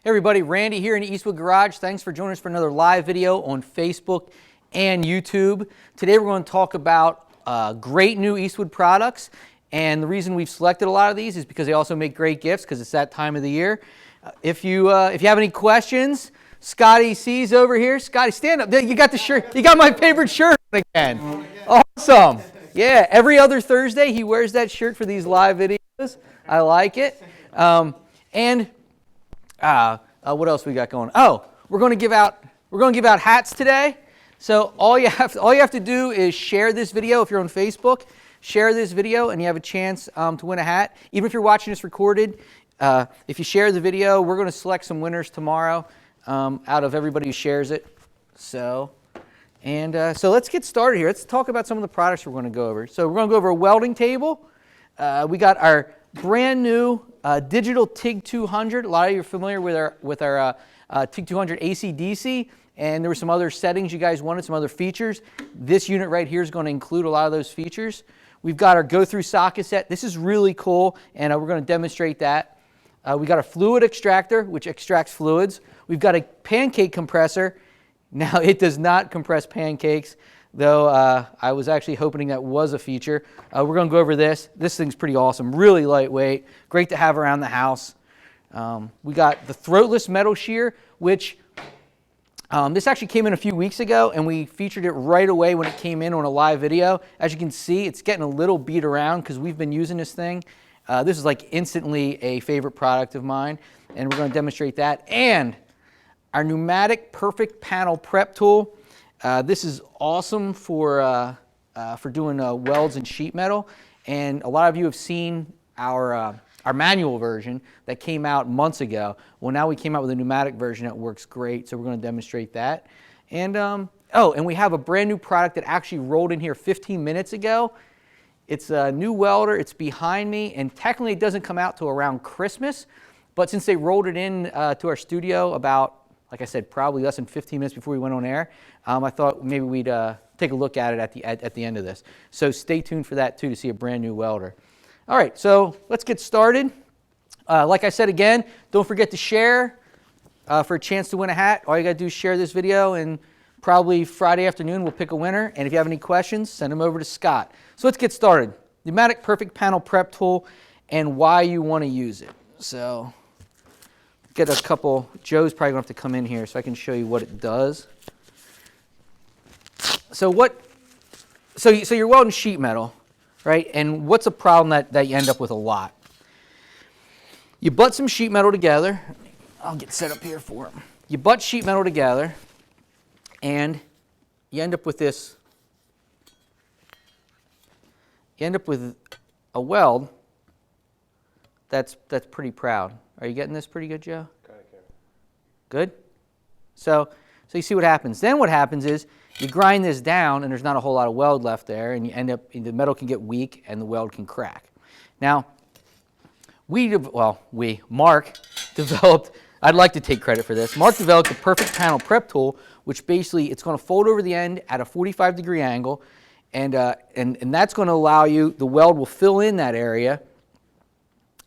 Hey everybody, Randy here in the Eastwood Garage. Thanks for joining us for another live video on Facebook and YouTube. Today we're going to talk about great new Eastwood products, and the reason we've selected a lot of these is because they also make great gifts because it's that time of the year. If you have any questions, Scotty C's over here. Scotty, stand up. You got the shirt. You got my favorite shirt again. Awesome. Yeah, every other Thursday he wears that shirt for these live videos. I like it. What else we got going? Oh, we're going to give out hats today. So all you have to do is share this video. If you're on Facebook, share this video and you have a chance to win a hat. Even if you're watching this recorded, if you share the video, we're going to select some winners tomorrow out of everybody who shares it. So let's get started here. Let's talk about some of the products we're going to go over. So we're going to go over a welding table. We got our brand new digital TIG 200. A lot of you are familiar with our TIG 200 AC/DC, and there were some other settings you guys wanted, some other features. This unit right here is going to include a lot of those features. We've got our go-through socket set. This is really cool, and we're going to demonstrate that. We got a fluid extractor, which extracts fluids. We've got a pancake compressor. Now, it does not compress pancakes, though I was actually hoping that was a feature. We're going to go over this. This thing's pretty awesome, really lightweight, great to have around the house. We got the Throatless metal shear, which this actually came in a few weeks ago, and we featured it right away when it came in on a live video. As you can see, it's getting a little beat around because we've been using this thing. This is like instantly a favorite product of mine, and we're going to demonstrate that. And our pneumatic perfect panel prep tool. This is awesome for doing welds and sheet metal, and a lot of you have seen our manual version that came out months ago. Well, now we came out with a pneumatic version that works great, so we're going to demonstrate that. And and we have a brand new product that actually rolled in here 15 minutes ago. It's a new welder. It's behind me, and technically it doesn't come out till around Christmas, but since they rolled it in to our studio about, like I said, probably less than 15 minutes before we went on air, I thought maybe we'd take a look at it at the end of this. So stay tuned for that too, to see a brand new welder. All right, so let's get started. Like I said again, don't forget to share for a chance to win a hat. All you got to do is share this video, and probably Friday afternoon we'll pick a winner. And if you have any questions, send them over to Scott. So let's get started. Pneumatic perfect panel prep tool and why you want to use it. So get a couple. Joe's probably going to have to come in here so I can show you what it does. So you're welding sheet metal, right? And what's a problem that you end up with a lot? You butt some sheet metal together. I'll get set up here for them. You butt sheet metal together, and you end up with this. You end up with a weld that's pretty proud. Are you getting this pretty good, Joe? Kind of can. Good? So you see what happens. Then what happens is you grind this down, and there's not a whole lot of weld left there, and you end up, the metal can get weak, and the weld can crack. Now, Mark developed, I'd like to take credit for this. Mark developed a perfect panel prep tool, which basically it's going to fold over the end at a 45-degree angle, and that's going to allow you, the weld will fill in that area.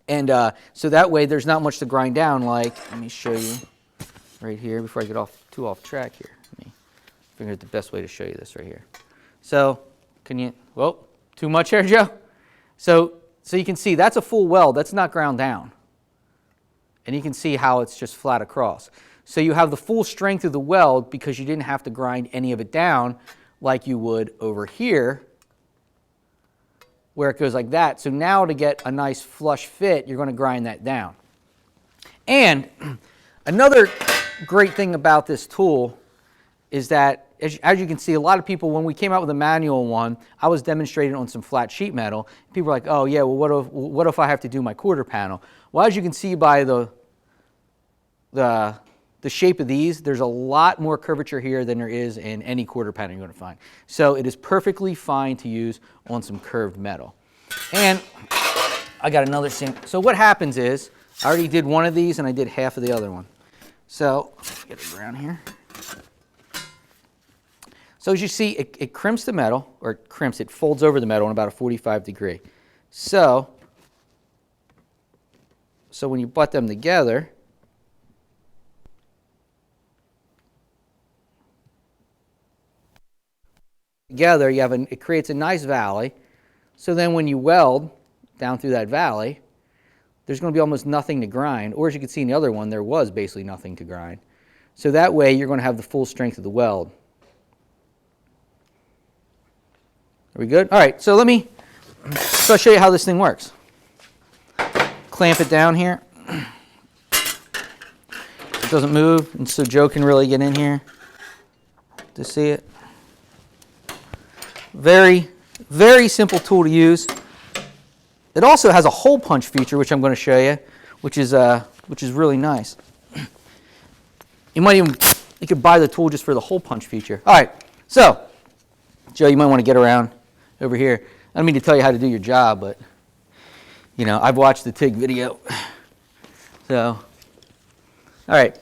And so that way there's not much to grind down. Like, let me show you right here before I get too off track here. Let me figure out the best way to show you this right here. So too much here, Joe? So you can see that's a full weld. That's not ground down. And you can see how it's just flat across. So you have the full strength of the weld because you didn't have to grind any of it down like you would over here, where it goes like that. So now to get a nice flush fit, you're going to grind that down. And another great thing about this tool is that, as you can see, a lot of people, when we came out with a manual one, I was demonstrating on some flat sheet metal. People were like, oh yeah, well what if I have to do my quarter panel? Well, as you can see by the shape of these, there's a lot more curvature here than there is in any quarter panel you're going to find. So it is perfectly fine to use on some curved metal. And I got another thing. So what happens is, I already did one of these and I did half of the other one. So get it around here. So as you see, it crimps the metal, or it folds over the metal in about a 45 degree. So when you butt them together, together, it creates a nice valley. So then when you weld down through that valley, there's going to be almost nothing to grind. Or as you can see in the other one, there was basically nothing to grind. So that way you're going to have the full strength of the weld. Are we good? All right, so I'll show you how this thing works. Clamp it down here. It doesn't move, and so Joe can really get in here to see it. Very, very simple tool to use. It also has a hole punch feature, which I'm going to show you, which is really nice. You could buy the tool just for the hole punch feature. All right, so Joe, you might want to get around over here. I don't mean to tell you how to do your job, but you know, I've watched the TIG video. So, all right.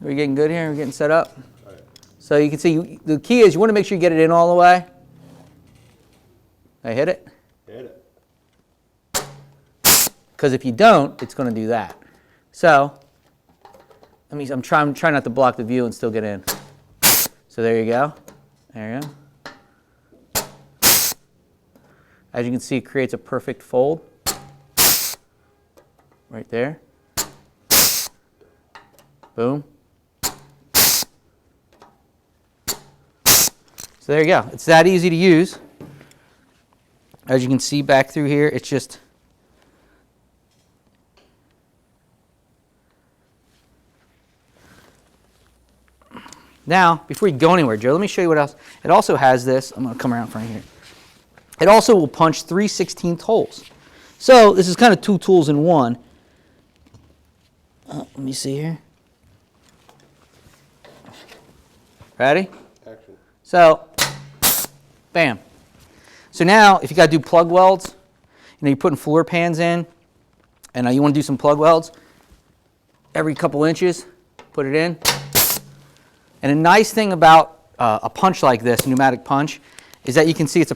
Are we getting good here? Are we getting set up? All right. So you can see, the key is you want to make sure you get it in all the way. I hit it? Hit it. Because if you don't, it's going to do that. So, I'm trying not to block the view and still get in. So there you go. There you go. As you can see, it creates a perfect fold. Right there. Boom. So there you go. It's that easy to use. As you can see back through here, it's just now, before you go anywhere, Joe, let me show you what else. It also has this. I'm going to come around front here. It also will punch 3/16 holes. So this is kind of two tools in one. Let me see here. Ready? Action. So, bam. So now, if you got to do plug welds, you're putting floor pans in, and you want to do some plug welds, every couple inches, put it in. And a nice thing about a punch like this, pneumatic punch, is that you can see it's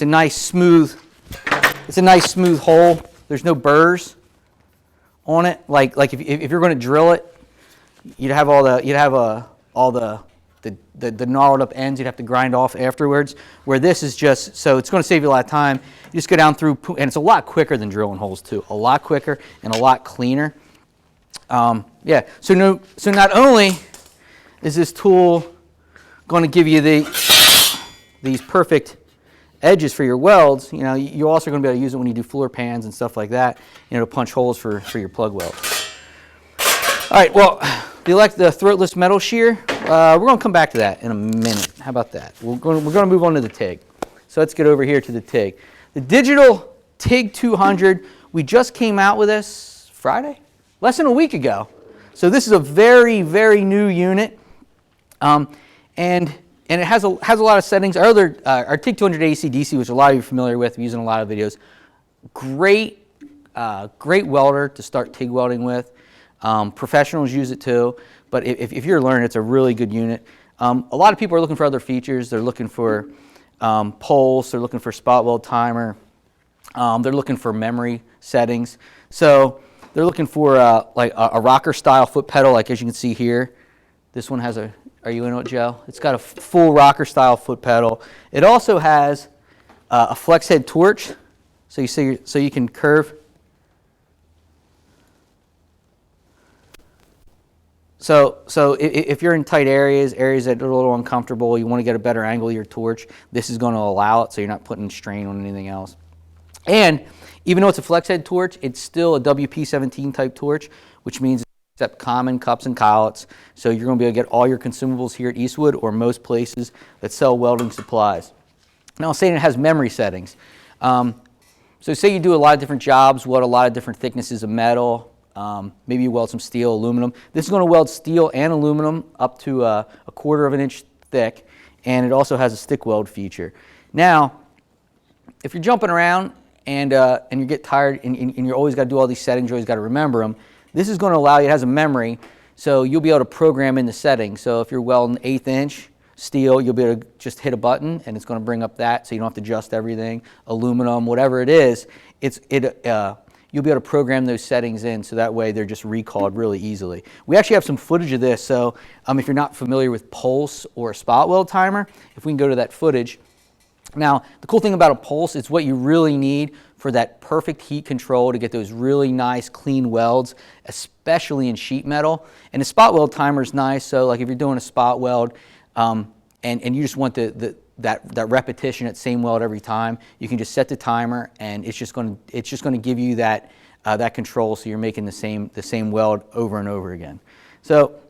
a nice smooth hole. There's no burrs on it. Like if you're going to drill it, you'd have all the gnarled up ends you'd have to grind off afterwards. Where this is just, so it's going to save you a lot of time. You just go down through, and it's a lot quicker than drilling holes too. A lot quicker and a lot cleaner. Yeah. So not only is this tool going to give you these perfect edges for your welds, you're also going to be able to use it when you do floor pans and stuff like that, to punch holes for your plug welds. All right, well, the throatless metal shear, we're going to come back to that in a minute. How about that? We're going to move on to the TIG. So let's get over here to the TIG. The digital TIG 200, we just came out with this Friday? Less than a week ago. So this is a very, very new unit. And it has a lot of settings. Our TIG 200 AC/DC, which a lot of you are familiar with, we're using a lot of videos. Great welder to start TIG welding with. Professionals use it too, but if you're learning, it's a really good unit. A lot of people are looking for other features. They're looking for pulse. They're looking for spot weld timer. They're looking for memory settings. So they're looking for like a rocker style foot pedal, like as you can see here. This one has a. Are you in it, Joe? It's got a full rocker style foot pedal. It also has a flex head torch, so you can curve. So if you're in tight areas that are a little uncomfortable, you want to get a better angle of your torch, this is going to allow it, so you're not putting strain on anything else. And even though it's a flex head torch, it's still a WP17 type torch, which means except common cups and collets. So you're going to be able to get all your consumables here at Eastwood or most places that sell welding supplies. Now, I'm saying it has memory settings. So say you do a lot of different jobs, weld a lot of different thicknesses of metal. Maybe you weld some steel, aluminum. This is going to weld steel and aluminum up to a 1/4 of an inch thick, and it also has a stick weld feature. Now, if you're jumping around and you get tired and you always got to do all these settings, you always got to remember them, this is going to allow you, it has a memory, so you'll be able to program in the settings. So if you're welding 1/8 inch steel, you'll be able to just hit a button and it's going to bring up that, so you don't have to adjust everything. Aluminum, whatever it is, you'll be able to program those settings in so that way they're just recalled really easily. We actually have some footage of this, so if you're not familiar with pulse or a spot weld timer, if we can go to that footage. Now, the cool thing about a pulse, it's what you really need for that perfect heat control to get those really nice clean welds, especially in sheet metal. And the spot weld timer is nice, so like if you're doing a spot weld and you just want that repetition at same weld every time, you can just set the timer and it's just going to give you that control, so you're making the same weld over and over again. So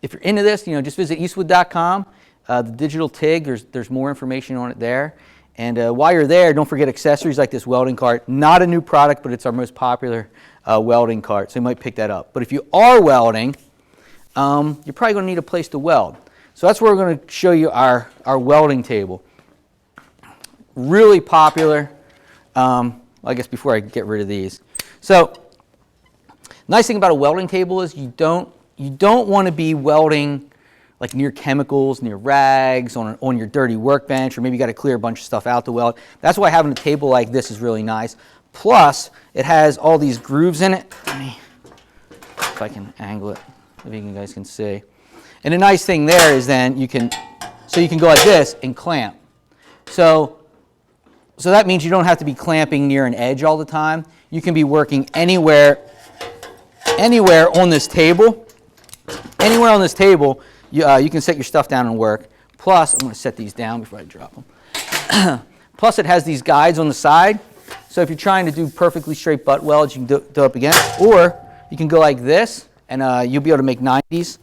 if you're into this, just visit eastwood.com. The digital TIG, there's more information on it there. And while you're there, don't forget accessories like this welding cart. Not a new product, but it's our most popular welding cart, so you might pick that up. But if you are welding, you're probably going to need a place to weld. So that's where we're going to show you our welding table. Really popular. I guess before I get rid of these. So nice thing about a welding table is you don't want to be welding like near chemicals, near rags, on your dirty workbench, or maybe you got to clear a bunch of stuff out to weld. That's why having a table like this is really nice. Plus, it has all these grooves in it. Let me, if I can angle it, maybe you guys can see. And the nice thing there is then you can go like this and clamp. So that means you don't have to be clamping near an edge all the time. You can be working anywhere on this table. Anywhere on this table, you can set your stuff down and work. Plus, I'm going to set these down before I drop them. Plus, it has these guides on the side. So if you're trying to do perfectly straight butt welds, you can do up against. Or you can go like this, and you'll be able to make 90s.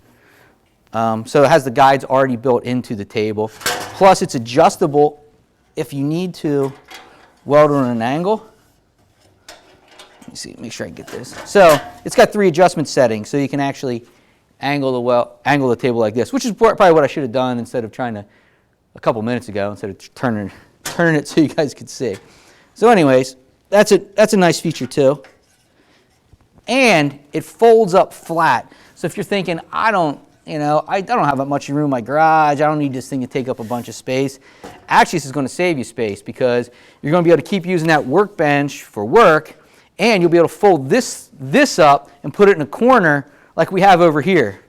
So it has the guides already built into the table. Plus, it's adjustable if you need to weld on an angle. Let me see, make sure I get this. So it's got 3 adjustment settings, so you can actually angle the table like this, which is probably what I should have done instead of trying to a couple minutes ago, instead of turning it so you guys could see. So anyways, that's a nice feature too. And it folds up flat. So if you're thinking, I don't have that much room in my garage, I don't need this thing to take up a bunch of space. Actually, this is going to save you space because you're going to be able to keep using that workbench for work, and you'll be able to fold this up and put it in a corner like we have over here.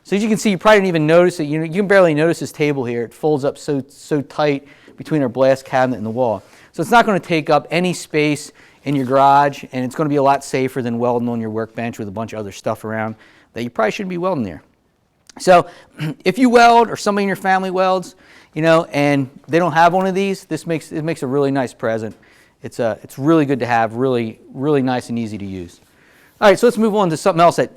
So as you can see, you probably didn't even notice it. You can barely notice this table here. It folds up so tight between our blast cabinet and the wall. So it's not going to take up any space in your garage, and it's going to be a lot safer than welding on your workbench with a bunch of other stuff around that you probably shouldn't be welding there. So if you weld, or somebody in your family welds, and they don't have one of these, it makes a really nice present. It's really good to have, really nice and easy to use. All right, so let's move on to something else that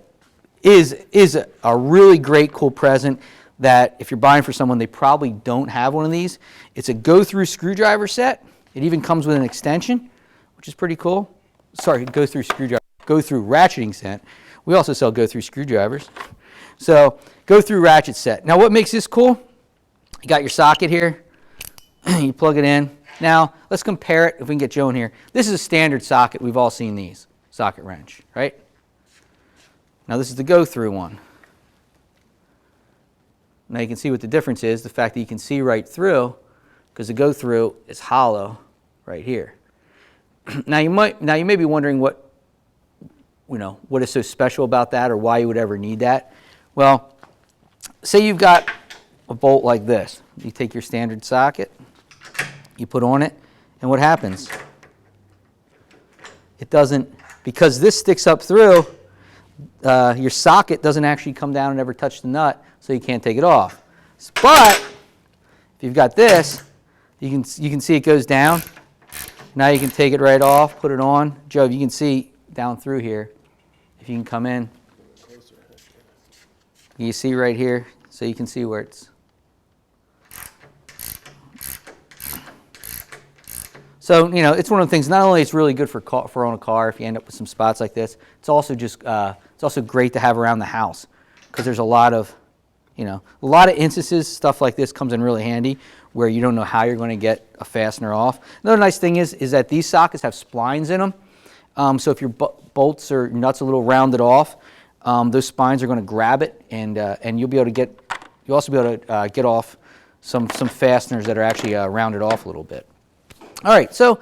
is a really great, cool present that if you're buying for someone, they probably don't have one of these. It's a go-through screwdriver set. It even comes with an extension, which is pretty cool. Sorry, go-through ratcheting set. We also sell go-through screwdrivers. So, go-through ratchet set. Now, what makes this cool? You got your socket here. You plug it in. Now, let's compare it, if we can get Joe in here. This is a standard socket. We've all seen these. Socket wrench, right? Now, this is the go-through one. Now, you can see what the difference is. The fact that you can see right through, because the go-through is hollow right here. Now, you may be wondering what is so special about that, or why you would ever need that. Well, say you've got a bolt like this. You take your standard socket, you put on it, and what happens? It doesn't, because this sticks up through, your socket doesn't actually come down and ever touch the nut, so you can't take it off. But if you've got this, you can see it goes down. Now you can take it right off, put it on. Joe, you can see down through here. If you can come in, you see right here, so you can see where it's. So it's one of the things. Not only it's really good for on a car if you end up with some spots like this. It's also it's also great to have around the house because there's a lot of instances stuff like this comes in really handy where you don't know how you're going to get a fastener off. Another nice thing is that these sockets have splines in them. So if your bolts or nuts are a little rounded off, those spines are going to grab it, and you'll also be able to get off some fasteners that are actually rounded off a little bit. All right, so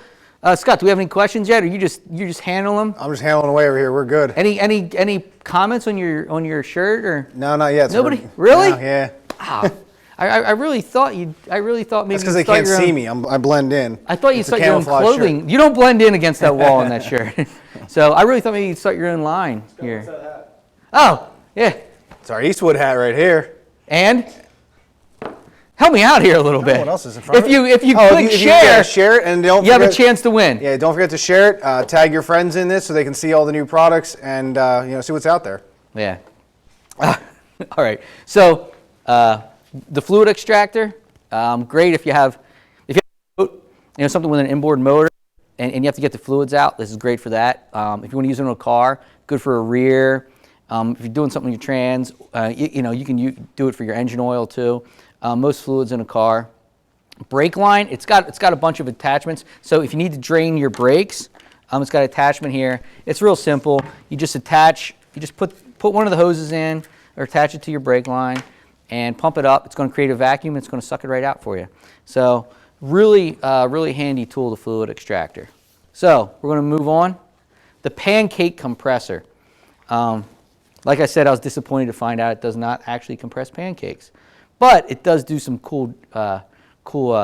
Scott, do we have any questions yet, or you just handle them? I'm just handling away over here. We're good. Any comments on your shirt or? No, not yet. Nobody? Really? No, yeah. Ah, I really thought maybe. That's because they can't see me. I blend in. I thought you'd start your own clothing. Shirt. You don't blend in against that wall in that shirt. So I really thought maybe you'd start your own line here. What's that hat? Oh, yeah. It's our Eastwood hat right here. And help me out here a little bit. What else is in front of it? If you click share, share it, and don't you have a chance to win. Yeah, don't forget to share it. Tag your friends in this so they can see all the new products and see what's out there. Yeah. All right. So the fluid extractor, great if you have something with an inboard motor and you have to get the fluids out. This is great for that. If you want to use it in a car, good for a rear. If you're doing something with your trans, you can do it for your engine oil too. Most fluids in a car. Brake line, it's got a bunch of attachments. So if you need to drain your brakes, it's got an attachment here. It's real simple. You just put one of the hoses in or attach it to your brake line and pump it up. It's going to create a vacuum. It's going to suck it right out for you. So really handy tool, the fluid extractor. So we're going to move on. The pancake compressor. Like I said, I was disappointed to find out it does not actually compress pancakes. But it does do some cool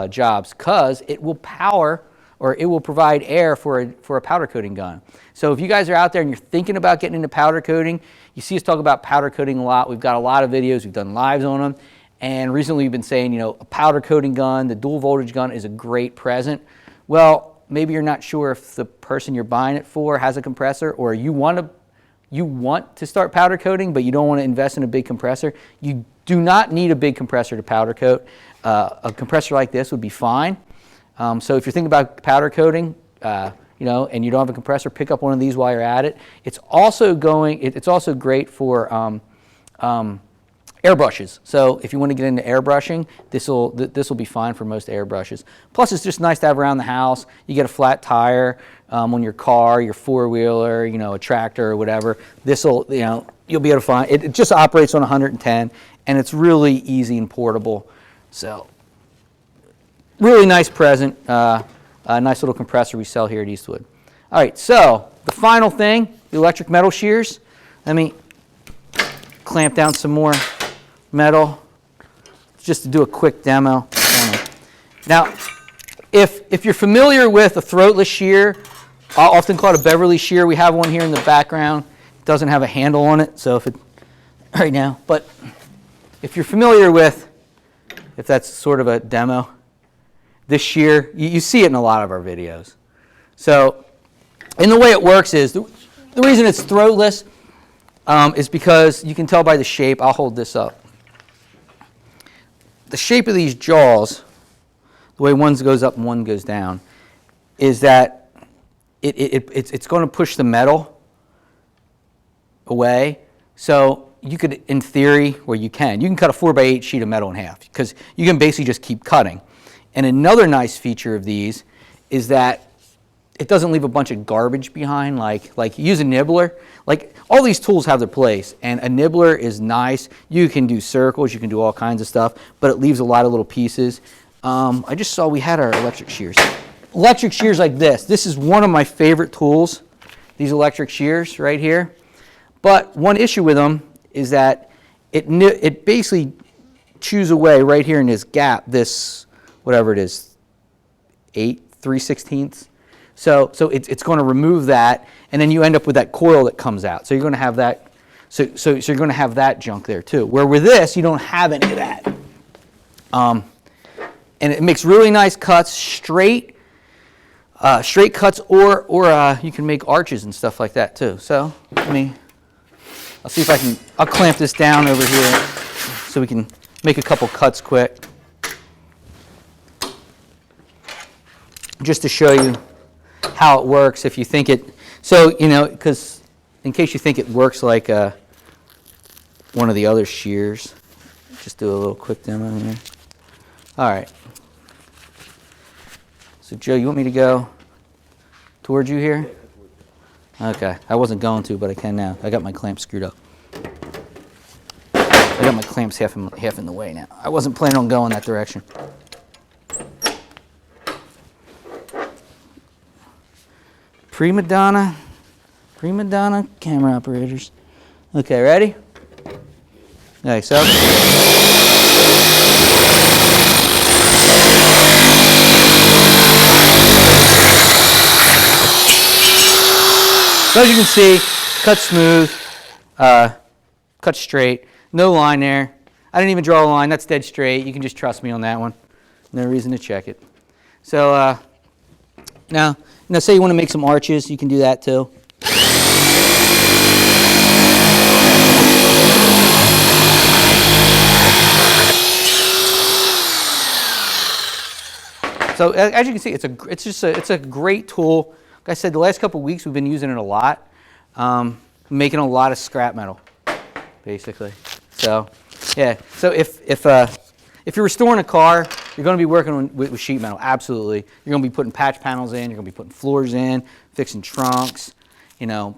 jobs because it will power or it will provide air for a powder coating gun. So if you guys are out there and you're thinking about getting into powder coating, you see us talk about powder coating a lot. We've got a lot of videos. We've done lives on them. And recently we've been saying, a powder coating gun, the dual voltage gun is a great present. Well, maybe you're not sure if the person you're buying it for has a compressor, or you want to start powder coating, but you don't want to invest in a big compressor. You do not need a big compressor to powder coat. A compressor like this would be fine. So if you're thinking about powder coating, and you don't have a compressor, pick up one of these while you're at it. It's also great for airbrushes. So if you want to get into airbrushing, this will be fine for most airbrushes. Plus, it's just nice to have around the house. You get a flat tire on your car, your four-wheeler, a tractor or whatever. This'll, you'll be able to find it. It just operates on 110, and it's really easy and portable. So, really nice present. A nice little compressor we sell here at Eastwood. All right, so the final thing, the electric metal shears. Let me clamp down some more metal just to do a quick demo. Now, if you're familiar with a throatless shear, often called a Beverly shear, we have one here in the background. It doesn't have a handle on it, so right now, but if you're familiar with, if that's sort of a demo, this shear, you see it in a lot of our videos. So, and the way it works is, the reason it's throatless is because you can tell by the shape. I'll hold this up. The shape of these jaws, the way one goes up and one goes down, is that it's going to push the metal away. So you could, in theory, you can cut a 4x8 sheet of metal in half because you can basically just keep cutting. And another nice feature of these is that it doesn't leave a bunch of garbage behind, like you use a nibbler. Like, all these tools have their place, and a nibbler is nice. You can do circles, you can do all kinds of stuff, but it leaves a lot of little pieces. I just saw we had our electric shears. Electric shears like this. This is one of my favorite tools, these electric shears right here. But one issue with them is that it basically chews away right here in this gap, this, whatever it is, 3/16. So it's going to remove that, and then you end up with that coil that comes out. So you're going to have that. So you're going to have that junk there too. Where with this, you don't have any of that. And it makes really nice cuts, straight cuts, or you can make arches and stuff like that too. So I'll see if I'll clamp this down over here so we can make a couple cuts quick. Just to show you how it works if you think it, because in case you think it works like one of the other shears, just do a little quick demo here. All right. So Joe, you want me to go towards you here? Okay, I wasn't going to, but I can now. I got my clamp screwed up. I got my clamps half in the way now. I wasn't planning on going that direction. Prima donna camera operators. Okay, ready? Okay, so. So as you can see, cut smooth, cut straight, no line there. I didn't even draw a line, that's dead straight. You can just trust me on that one. No reason to check it. So now say you want to make some arches, you can do that too. So as you can see, it's a great tool. Like I said, the last couple of weeks we've been using it a lot, making a lot of scrap metal, basically. So yeah. So if you're restoring a car, you're going to be working with sheet metal. Absolutely. You're going to be putting patch panels in. You're going to be putting floors in, fixing trunks,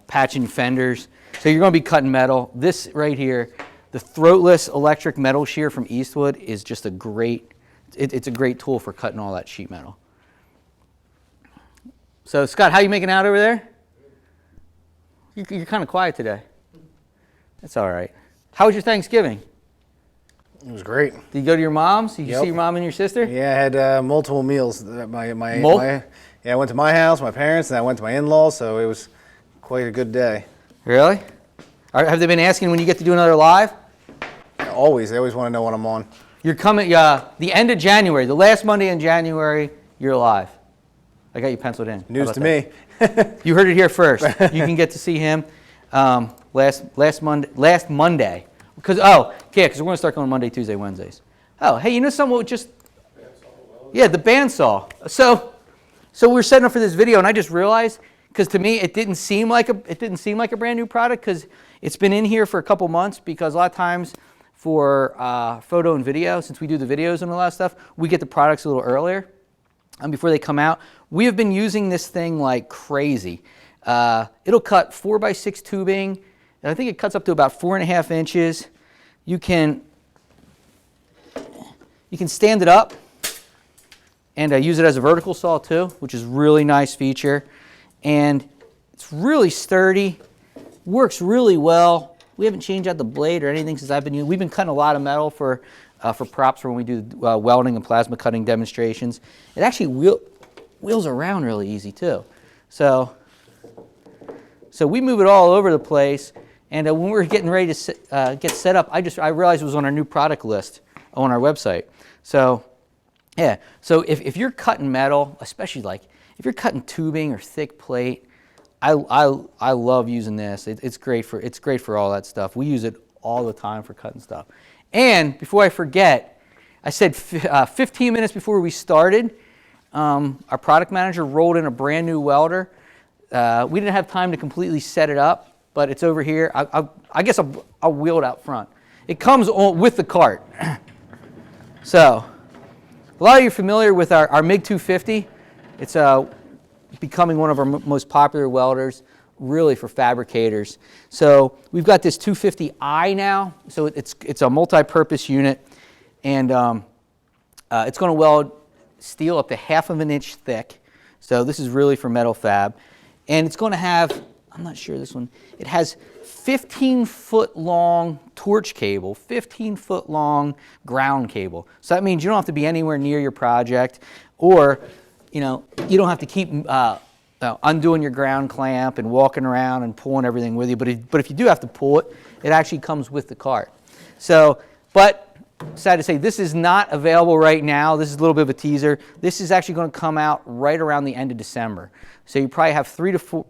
patching fenders. So you're going to be cutting metal. This right here, the Throatless electric metal shear from Eastwood, is just a great. It's a great tool for cutting all that sheet metal. So Scott, how you making out over there? You're kind of quiet today. That's all right. How was your Thanksgiving? It was great. Did you go to your mom's? Did you see your mom and your sister? Yeah, I had multiple meals. I went to my house, my parents, and I went to my in-laws, so it was quite a good day. Really? Have they been asking when you get to do another live? Yeah, always. They always want to know when I'm on. You're coming, the end of January, the last Monday in January, you're live. I got you penciled in. News to me. You heard it here first. You can get to see him last Monday. Because we're going to start going Monday, Tuesday, Wednesdays. Oh, hey, you know someone just, yeah, the band saw. So we're setting up for this video, and I just realized, because to me it didn't seem like a brand new product, because it's been in here for a couple months. Because a lot of times for photo and video, since we do the videos and all that stuff, we get the products a little earlier before they come out. We have been using this thing like crazy. It'll cut 4x6 tubing, and I think it cuts up to about 4.5 inches. You can stand it up and use it as a vertical saw too, which is a really nice feature. And it's really sturdy, works really well. We haven't changed out the blade or anything since I've been using. We've been cutting a lot of metal for props for when we do welding and plasma cutting demonstrations. It actually wheels around really easy too. So we move it all over the place. And when we were getting ready to get set up, I realized it was on our new product list on our website. So yeah, so if you're cutting metal, especially like if you're cutting tubing or thick plate, I love using this. It's great for all that stuff. We use it all the time for cutting stuff. And before I forget, I said 15 minutes before we started, our product manager rolled in a brand new welder. We didn't have time to completely set it up, but it's over here. I guess I'll wheel it out front. It comes on with the cart. So a lot of you are familiar with our MiG 250. It's becoming one of our most popular welders, really for fabricators. So we've got this 250i now. So it's a multi-purpose unit, and it's going to weld steel up to 1/2 inch thick. So this is really for metal fab, and it's going to have, I'm not sure this one, it has 15-foot long torch cable, 15-foot long ground cable. So that means you don't have to be anywhere near your project, or you don't have to keep undoing your ground clamp and walking around and pulling everything with you. But if you do have to pull it, it actually comes with the cart. So, but sad to say, this is not available right now. This is a little bit of a teaser. This is actually going to come out right around the end of December. So you probably have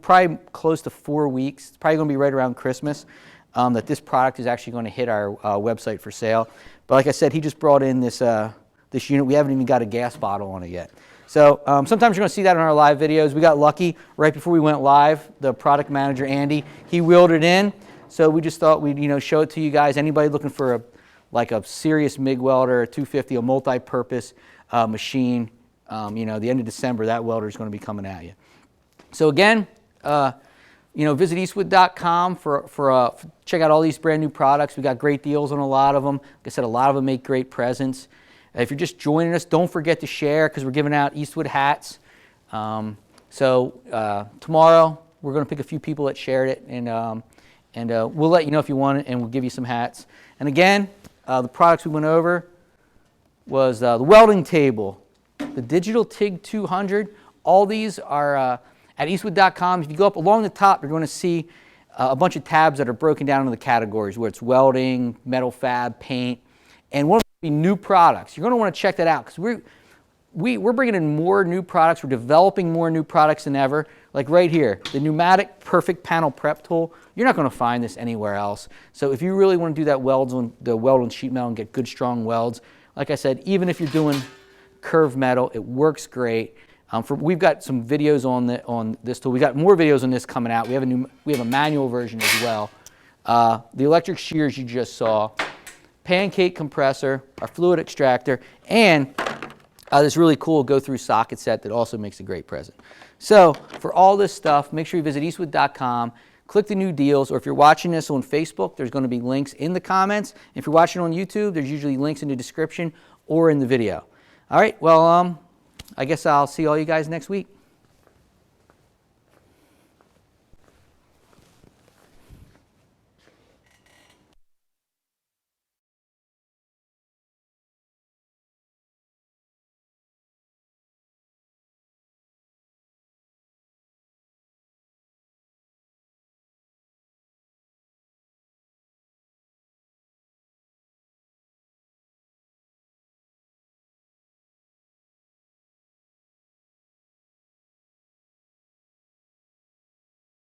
probably close to 4 weeks. It's probably going to be right around Christmas that this product is actually going to hit our website for sale. But like I said, he just brought in this unit. We haven't even got a gas bottle on it yet. So sometimes you're going to see that in our live videos. We got lucky right before we went live. The product manager, Andy, he wheeled it in. So we just thought we'd show it to you guys. Anybody looking for a serious MIG welder, a 250, a multi-purpose machine, the end of December, that welder is going to be coming at you. So again, visit Eastwood.com for check out all these brand new products. We got great deals on a lot of them. Like I said, a lot of them make great presents. If you're just joining us, don't forget to share, because we're giving out Eastwood hats. So tomorrow we're going to pick a few people that shared it, and we'll let you know if you want it, and we'll give you some hats. And again, the products we went over was the Welding Table, the Digital TIG 200. All these are at Eastwood.com. If you go up along the top, you're going to see a bunch of tabs that are broken down into the categories, where it's welding, metal fab, paint, and one of them will be new products. You're going to want to check that out, because we're bringing in more new products. We're developing more new products than ever. Like right here, the Pneumatic Perfect Panel Prep Tool. You're not going to find this anywhere else. So if you really want to do that weld on sheet metal and get good strong welds, like I said, even if you're doing curved metal, it works great. We've got some videos on this tool. We got more videos on this coming out. We have a manual version as well. The electric shears you just saw, pancake compressor, our fluid extractor, and this really cool go-through socket set that also makes a great present. So for all this stuff, make sure you visit Eastwood.com, click the new deals, or if you're watching this on Facebook, there's going to be links in the comments. If you're watching on YouTube, there's usually links in the description or in the video. All right, well, I guess I'll see all you guys next week.